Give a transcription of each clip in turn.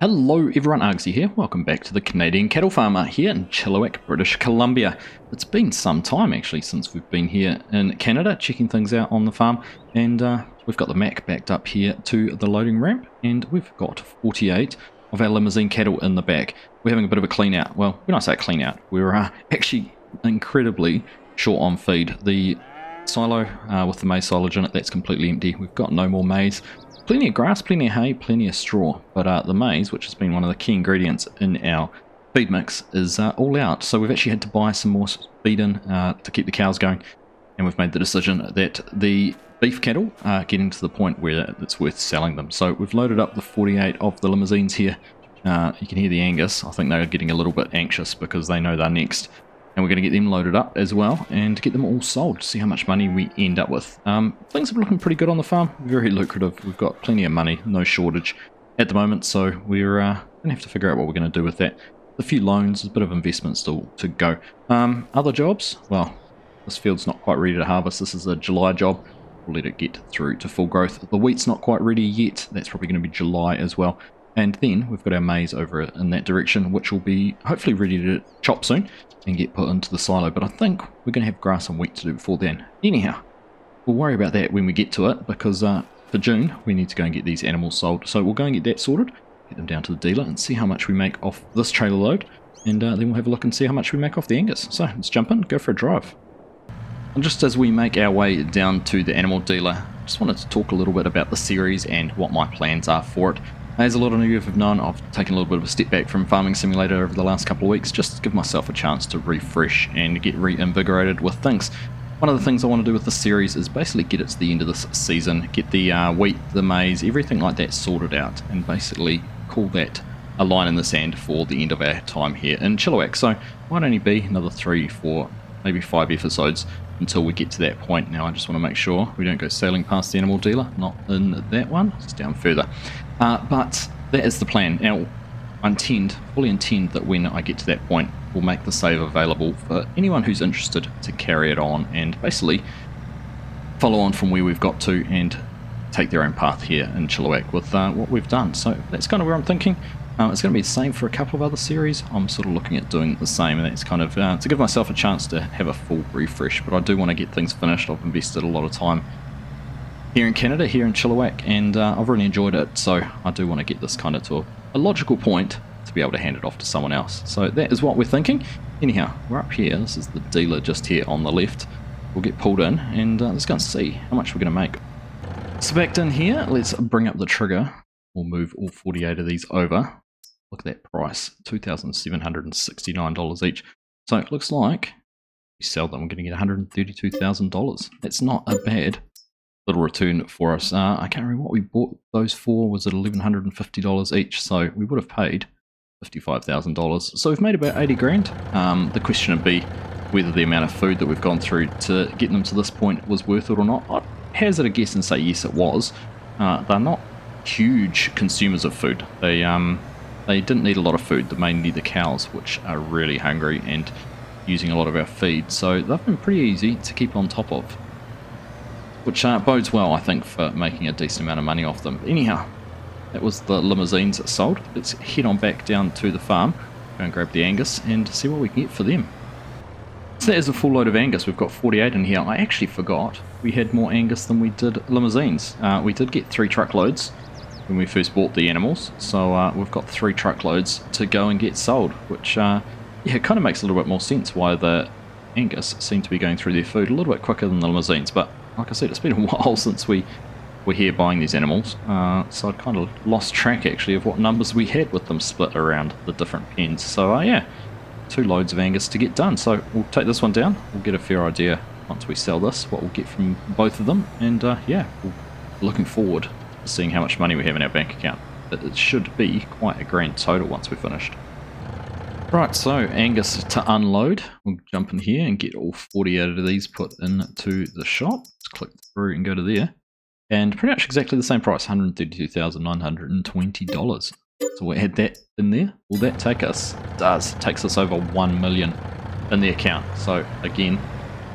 Hello everyone, Argsy here. Welcome back to the Canadian Cattle Farmer here in Chilliwack, British Columbia. It's been some time actually since we've been here in Canada checking things out on the farm, and we've got the Mac backed up here to the loading ramp, and we've got 48 of our limousine cattle in the back. We're having a bit of a clean out. Well, when I say clean out, we're actually incredibly short on feed. The silo with the maize silage in it, that's completely empty. We've got no more maize. Plenty of grass, plenty of hay, plenty of straw, but the maize, which has been one of the key ingredients in our feed mix, is all out. So we've actually had to buy some more feed in to keep the cows going, and we've made the decision that the beef cattle are getting to the point where it's worth selling them. So we've loaded up the 48 of the limousines here. You can hear the Angus. I think they're getting a little bit anxious because they know they're next. And we're going to get them loaded up as well and get them all sold to see how much money we end up with. Things are looking pretty good on the farm, very lucrative. We've got plenty of money, no shortage at the moment, so we're going to have to figure out what we're going to do with that. A few loans, a bit of investment still to go. Other jobs, well, this field's not quite ready to harvest. This is a July job. We'll let it get through to full growth. The wheat's not quite ready yet. That's probably going to be July as well. And then we've got our maize over in that direction, which will be hopefully ready to chop soon and get put into the silo. But I think we're going to have grass and wheat to do before then. Anyhow, we'll worry about that when we get to it, because for June we need to go and get these animals sold. So we'll go and get that sorted, get them down to the dealer and see how much we make off this trailer load. And then we'll have a look and see how much we make off the Angus. So let's jump in, go for a drive. And just as we make our way down to the animal dealer, I just wanted to talk a little bit about the series and what my plans are for it. As a lot of you have known, I've taken a little bit of a step back from Farming Simulator over the last couple of weeks, just to give myself a chance to refresh and get reinvigorated with things. One of the things I want to do with this series is basically get it to the end of this season, get the wheat, the maize, everything like that sorted out, and basically call that a line in the sand for the end of our time here in Chilliwack. So it might only be another 3, 4, maybe 5 episodes until we get to that point. Now I just want to make sure we don't go sailing past the animal dealer, not in that one, it's down further. But that is the plan. Now I fully intend that when I get to that point, we'll make the save available for anyone who's interested to carry it on and basically follow on from where we've got to and take their own path here in Chilliwack with what we've done. So that's kind of where I'm thinking. It's going to be the same for a couple of other series. I'm sort of looking at doing the same, and that's kind of to give myself a chance to have a full refresh, but I do want to get things finished. I've invested a lot of time here in Canada, here in Chilliwack, and I've really enjoyed it, so I do want to get this kind of to a logical point to be able to hand it off to someone else. So that is what we're thinking. Anyhow, we're up here. This is the dealer just here on the left. We'll get pulled in, and let's go and see how much we're going to make. So back in here, let's bring up the trigger. We'll move all 48 of these over. Look at that price, $2,769 each. So it looks like we sell them, we're going to get $132,000. That's not a bad little return for us. I can't remember what we bought those for. Was it $1,150 each? So we would have paid $55,000. So we've made about 80 grand. The question would be whether the amount of food that we've gone through to get them to this point was worth it or not. I'd hazard a guess and say yes, it was. They're not huge consumers of food. They didn't need a lot of food, they mainly the cows, which are really hungry and using a lot of our feed. So they've been pretty easy to keep on top of, which bodes well, I think, for making a decent amount of money off them. Anyhow, that was the limousines sold. Let's head on back down to the farm, go and grab the Angus and see what we can get for them. So that is a full load of Angus. We've got 48 in here. I actually forgot we had more Angus than we did limousines. We did get 3 truckloads when we first bought the animals, so we've got 3 truckloads to go and get sold, which yeah, it kind of makes a little bit more sense why the Angus seem to be going through their food a little bit quicker than the limousines. But like I said, it's been a while since we were here buying these animals, so I'd kind of lost track actually of what numbers we had with them split around the different pens. So yeah, 2 loads of Angus to get done. So we'll take this one down, we'll get a fair idea once we sell this what we'll get from both of them, and yeah, we're looking forward to seeing how much money we have in our bank account. But it should be quite a grand total once we're finished. Right, so Angus to unload. We'll jump in here and get all 48 of these put into the shop. Let's click through and go to there. And pretty much exactly the same price, $132,920. So we'll add that in there. Will that take us? It does. It takes us over 1 million in the account. So again,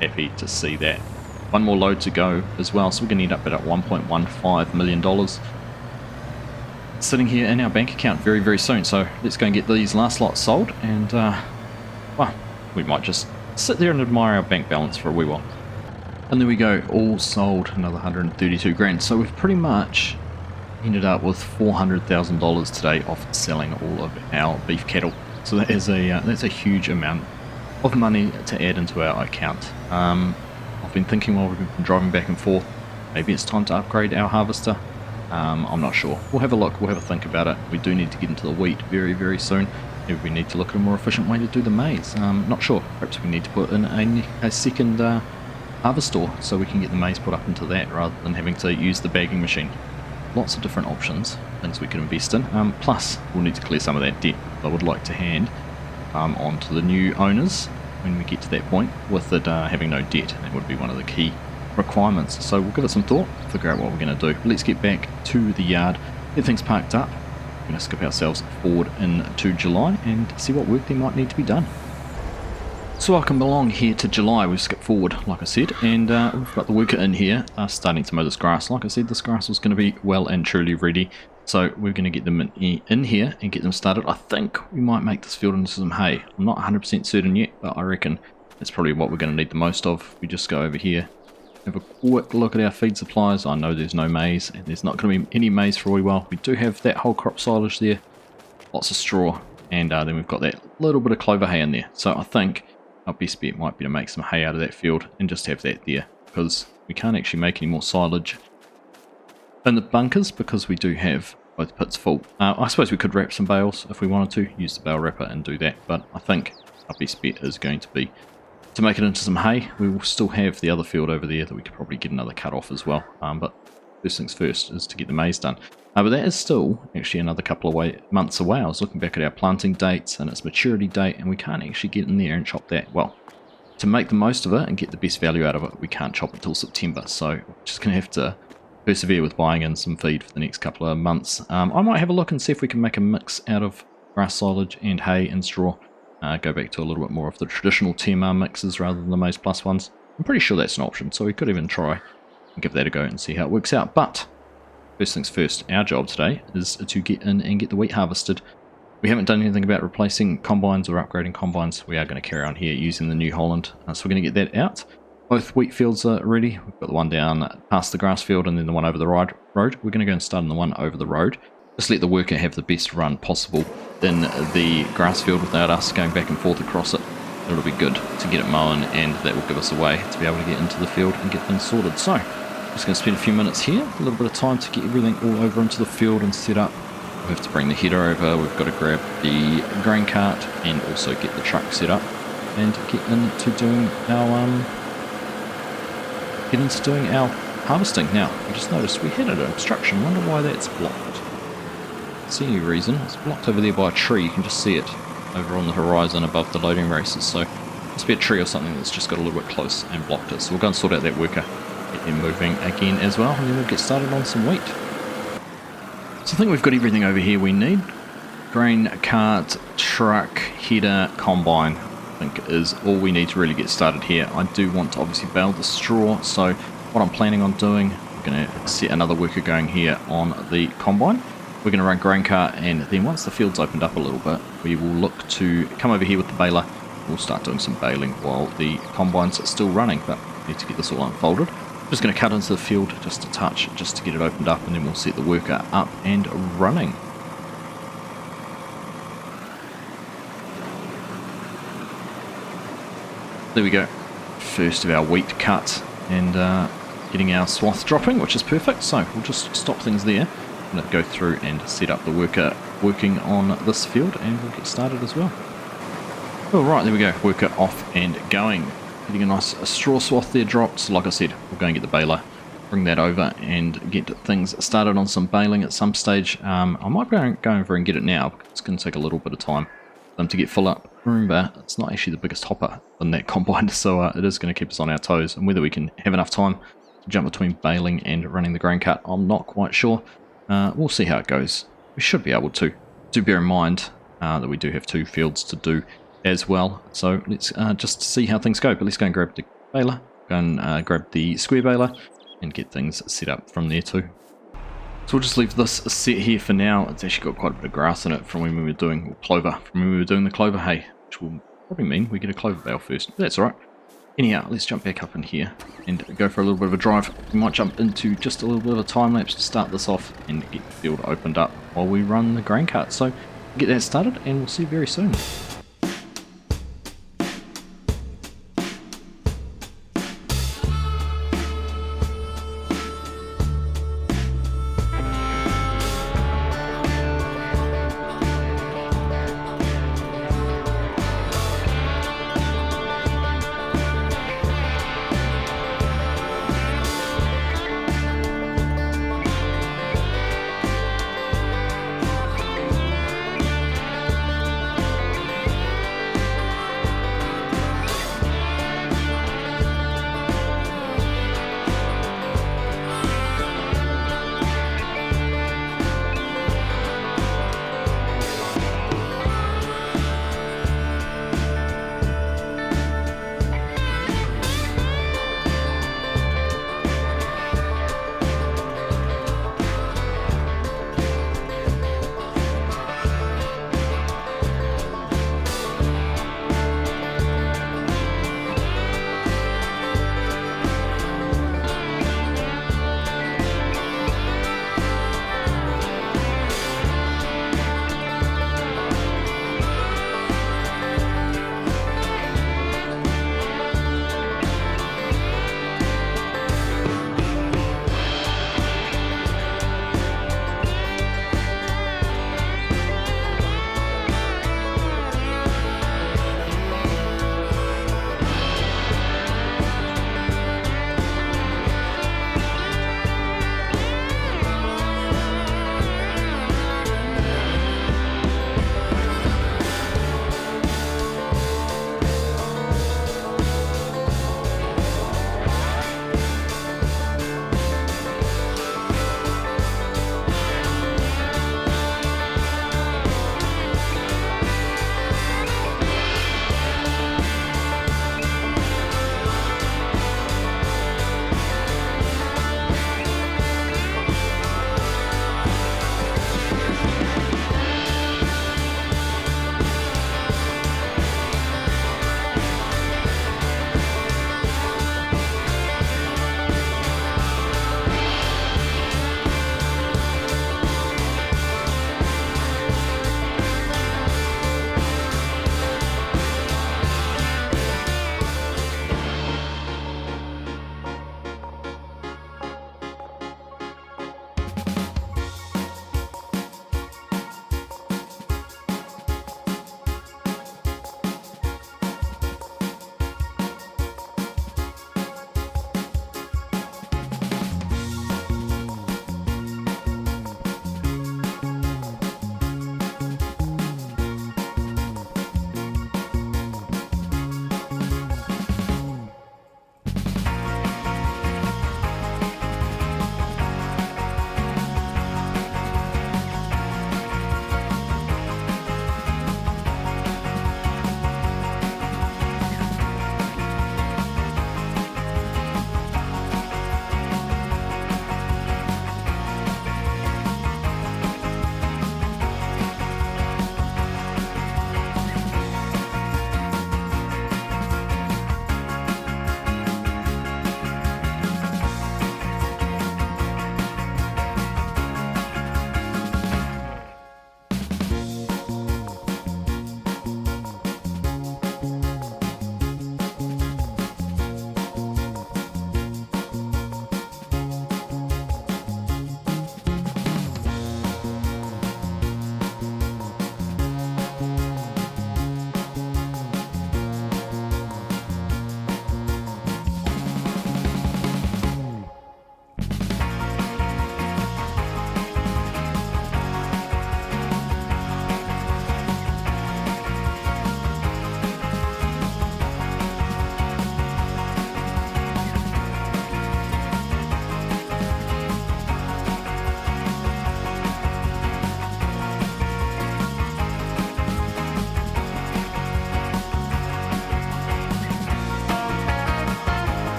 happy to see that. One more load to go as well, so we're going to end up at $1.15 million. sitting here in our bank account very, very soon. So let's go and get these last lots sold, and well, we might just sit there and admire our bank balance for a wee while. And there we go, all sold, another 132 grand. So we've pretty much ended up with $400,000 today off selling all of our beef cattle. So that is that's a huge amount of money to add into our account. I've been thinking while we've been driving back and forth, maybe it's time to upgrade our harvester. I'm not sure. We'll have a look, we'll have a think about it. We do need to get into the wheat very, very soon. Maybe we need to look at a more efficient way to do the maize. Not sure. Perhaps we need to put in a second harvest store so we can get the maize put up into that rather than having to use the bagging machine. Lots of different options, things we could invest in. Plus, we'll need to clear some of that debt I would like to hand on to the new owners when we get to that point, with it having no debt. That would be one of the key requirements. So we'll give it some thought, figure out what we're going to do. Let's get back to the yard, get things parked up. We're going to skip ourselves forward into July and see what work there might need to be done. So welcome along here to July. We've skipped forward, like I said, and we've got the worker in here starting to mow this grass. Like I said, this grass was going to be well and truly ready, so we're going to get them in here and get them started. I think we might make this field into some hay. I'm not 100% certain yet, but I reckon that's probably what we're going to need the most of. We just go over here, have a quick look at our feed supplies. I know there's no maize, and there's not going to be any maize for a wee while. We do have that whole crop silage there, lots of straw, and then we've got that little bit of clover hay in there. So I think our best bet might be to make some hay out of that field and just have that there, because we can't actually make any more silage in the bunkers because we do have both pits full. I suppose we could wrap some bales if we wanted to, use the bale wrapper and do that, but I think our best bet is going to be to make it into some hay. We will still have the other field over there that we could probably get another cut off as well, but first things first is to get the maize done. But that is still actually another couple of months away. I was looking back at our planting dates and its maturity date, and we can't actually get in there and chop that. Well, to make the most of it and get the best value out of it, we can't chop it till September, so we're just going to have to persevere with buying in some feed for the next couple of months. I might have a look and see if we can make a mix out of grass silage and hay and straw. Go back to a little bit more of the traditional TMR mixes rather than the Maize Plus ones. I'm pretty sure that's an option, so we could even try and give that a go and see how it works out. But first things first, our job today is to get in and get the wheat harvested. We haven't done anything about replacing combines or upgrading combines. We are going to carry on here using the New Holland, so we're going to get that out. Both wheat fields are ready. We've got the one down past the grass field and then the one over the road. We're going to go and start on the one over the road. Just let the worker have the best run possible in the grass field without us going back and forth across it. It'll be good to get it mowing, and that will give us a way to be able to get into the field and get things sorted. So just going to spend a few minutes here, a little bit of time to get everything all over into the field and set up. We have to bring the header over, we've got to grab the grain cart and also get the truck set up and get into doing our harvesting. Now, I just noticed we had an obstruction. I wonder why that's blocked. See any reason? It's blocked over there by a tree. You can just see it over on the horizon above the loading races. So it must be a tree or something that's just got a little bit close and blocked it. So we'll go and sort out that worker, get them moving again as well, and then we'll get started on some wheat. So I think we've got everything over here we need. Grain cart, truck, header, combine, I think is all we need to really get started here. I do want to obviously bale the straw, so what I'm planning on doing, we're going to set another worker going here on the combine. We're going to run grain cart, and then once the field's opened up a little bit, we will look to come over here with the baler. We'll start doing some baling while the combines are still running, but we need to get this all unfolded. Just going to cut into the field just a touch, just to get it opened up, and then we'll set the worker up and running. There we go. First of our wheat cut, and getting our swath dropping, which is perfect. So we'll just stop things there. I'm going to go through and set up the worker working on this field, and we'll get started as well. Alright, there we go. Worker off and going. Getting a nice straw swath there dropped. So like I said, we'll go and get the baler, bring that over and get things started on some baling at some stage. I might go over and get it now, because it's going to take a little bit of time for them to get full up. Remember, it's not actually the biggest hopper in that combine, so it is going to keep us on our toes, and whether we can have enough time to jump between baling and running the grain cart, I'm not quite sure. We'll see how it goes. We should be able to. Do bear in mind that we do have two fields to do as well, so let's just see how things go. But let's go and grab the baler, go and grab the square baler and get things set up from there too. So we'll just leave this set here for now. It's actually got quite a bit of grass in it from when we were doing clover, from when we were doing the clover hay, which will probably mean we get a clover bale first. But that's alright. Anyhow, let's jump back up in here and go for a little bit of a drive. We might jump into just a little bit of a time lapse to start this off and get the field opened up while we run the grain cart. So get that started and we'll see you very soon.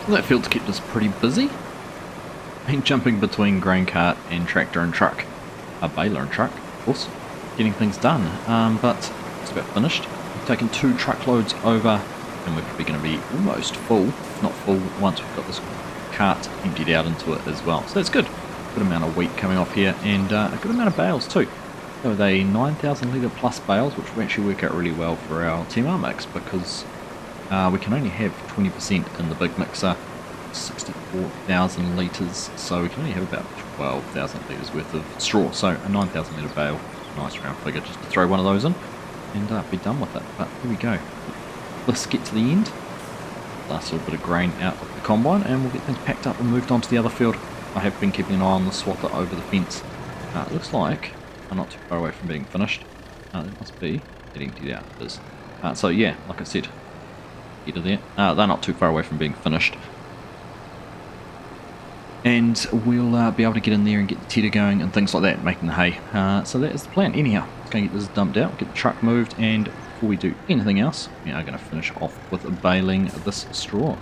Well, that field's kept us pretty busy. Been jumping between grain cart and tractor and truck. A baler and truck, of course. Getting things done, but it's about finished. We've taken 2 truckloads over, and we're probably going to be almost full, if not full, once we've got this cart emptied out into it as well. So that's good. Good amount of wheat coming off here, and a good amount of bales too. So they 9,000 litre plus bales, which will actually work out really well for our TMR mix, because we can only have 20% in the big mixer, 64,000 litres, so we can only have about 12,000 litres worth of straw. So a 9,000 litre bale, nice round figure, just to throw one of those in and be done with it. But here we go. Let's get to the end. Last little bit of grain out of the combine, and we'll get things packed up and moved on to the other field. I have been keeping an eye on the swather over the fence. It looks like I'm not too far away from being finished. It must be getting emptied out. It is. So yeah, like I said, get there. They're not too far away from being finished. And we'll be able to get in there and get the tedder going and things like that, making the hay. So that is the plan. Anyhow, let's go and get this dumped out, get the truck moved, and before we do anything else, we are going to finish off with baling this straw.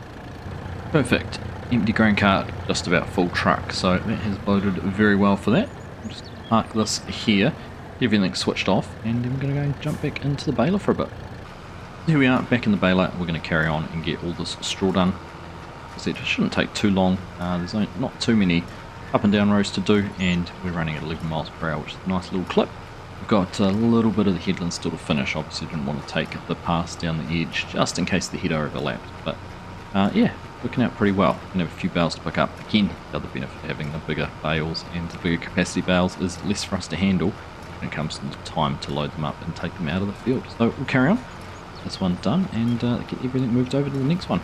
Perfect. Empty grain cart, just about full truck, so that has loaded very well for that. I'll just park this here, get everything switched off, and then we're going to go and jump back into the baler for a bit. Here we are, back in the baler. We're going to carry on and get all this straw done. It shouldn't take too long. There's not too many up and down rows to do, and we're running at 11 miles per hour, which is a nice little clip. We've got a little bit of the headland still to finish. Obviously didn't want to take the pass down the edge just in case the header overlapped, but yeah, working out pretty well. Going to have a few bales to pick up. Again, the other benefit of having the bigger bales and the bigger capacity bales is less for us to handle when it comes to the time to load them up and take them out of the field. So we'll carry on. This one done, and get everything moved over to the next one.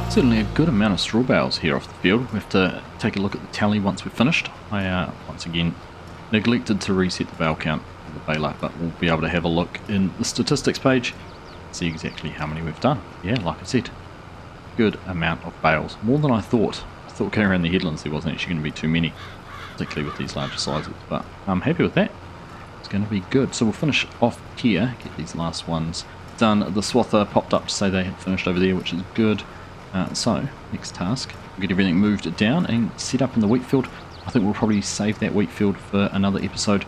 Certainly a good amount of straw bales here off the field. We have to take a look at the tally once we're finished. I once again neglected to reset the bale count of the baler, but we'll be able to have a look in the statistics page, see exactly how many we've done. Yeah, like I said, good amount of bales, more than I thought. I thought going around the headlands there wasn't actually going to be too many, particularly with these larger sizes, but I'm happy with that. It's going to be good. So we'll finish off here, get these last ones done. The swather popped up to say they had finished over there, which is good. So, next task, we'll get everything moved down and set up in the wheat field. I think we'll probably save that wheat field for another episode.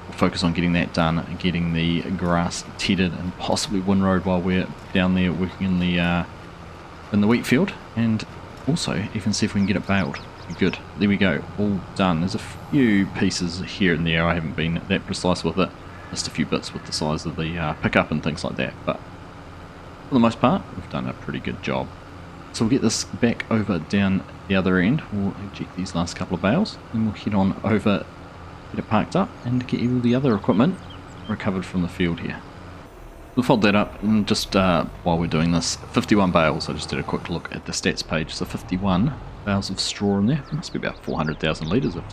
We'll focus on getting that done, getting the grass tedded and possibly windrowed while we're down there working in the wheat field, and also even see if we can get it baled. Good, there we go, all done. There's a few pieces here and there, I haven't been that precise with it, just a few bits with the size of the pickup and things like that, but for the most part, we've done a pretty good job. So we'll get this back over down the other end. We'll eject these last couple of bales, and we'll head on over, get it parked up, and get all the other equipment recovered from the field here. We'll fold that up, and just while we're doing this, 51 bales. I just did a quick look at the stats page. So 51 bales of straw in there. It must be about 400,000 litres of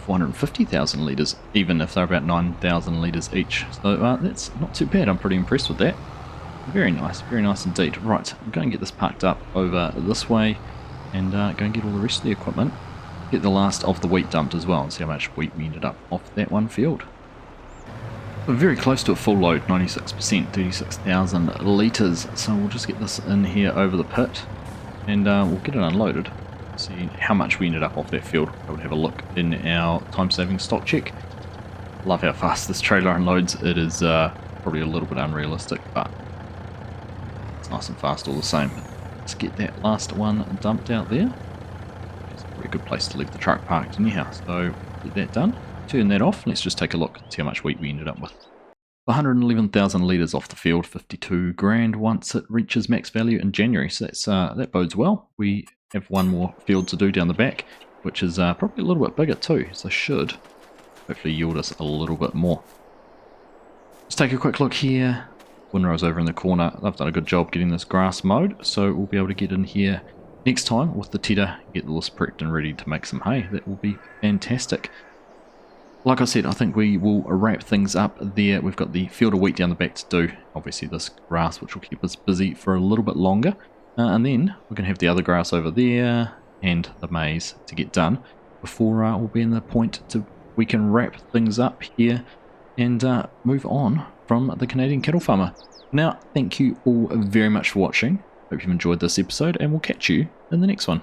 450,000 litres, even if they're about 9,000 litres each. So that's not too bad. I'm pretty impressed with that. Very nice indeed. Right, I'm going to get this parked up over this way and go and get all the rest of the equipment. Get the last of the wheat dumped as well and see how much wheat we ended up off that one field. We're very close to a full load, 96%, 36,000 litres. So we'll just get this in here over the pit and we'll get it unloaded. See how much we ended up off that field. I would have a look in our time-saving stock check. Love how fast this trailer unloads. It is probably a little bit unrealistic, but it's nice and fast all the same. Let's get that last one dumped out there. It's a very good place to leave the truck parked anyhow, so get that done. Turn that off. Let's just take a look and see how much wheat we ended up with. 111,000 litres off the field, 52 grand once it reaches max value in January. So that's that bodes well. We have one more field to do down the back, which is probably a little bit bigger too, so should hopefully yield us a little bit more. Let's take a quick look here. Windrow's over in the corner. I've done a good job getting this grass mowed, so we'll be able to get in here next time with the tedder, get the list prepped and ready to make some hay. That will be fantastic. Like I said, I think we will wrap things up there. We've got the field of wheat down the back to do. Obviously this grass, which will keep us busy for a little bit longer. And then we're going to have the other grass over there and the maize to get done before we'll be in the point to we can wrap things up here and move on from the Canadian cattle farmer. Now, thank you all very much for watching. Hope you've enjoyed this episode and we'll catch you in the next one.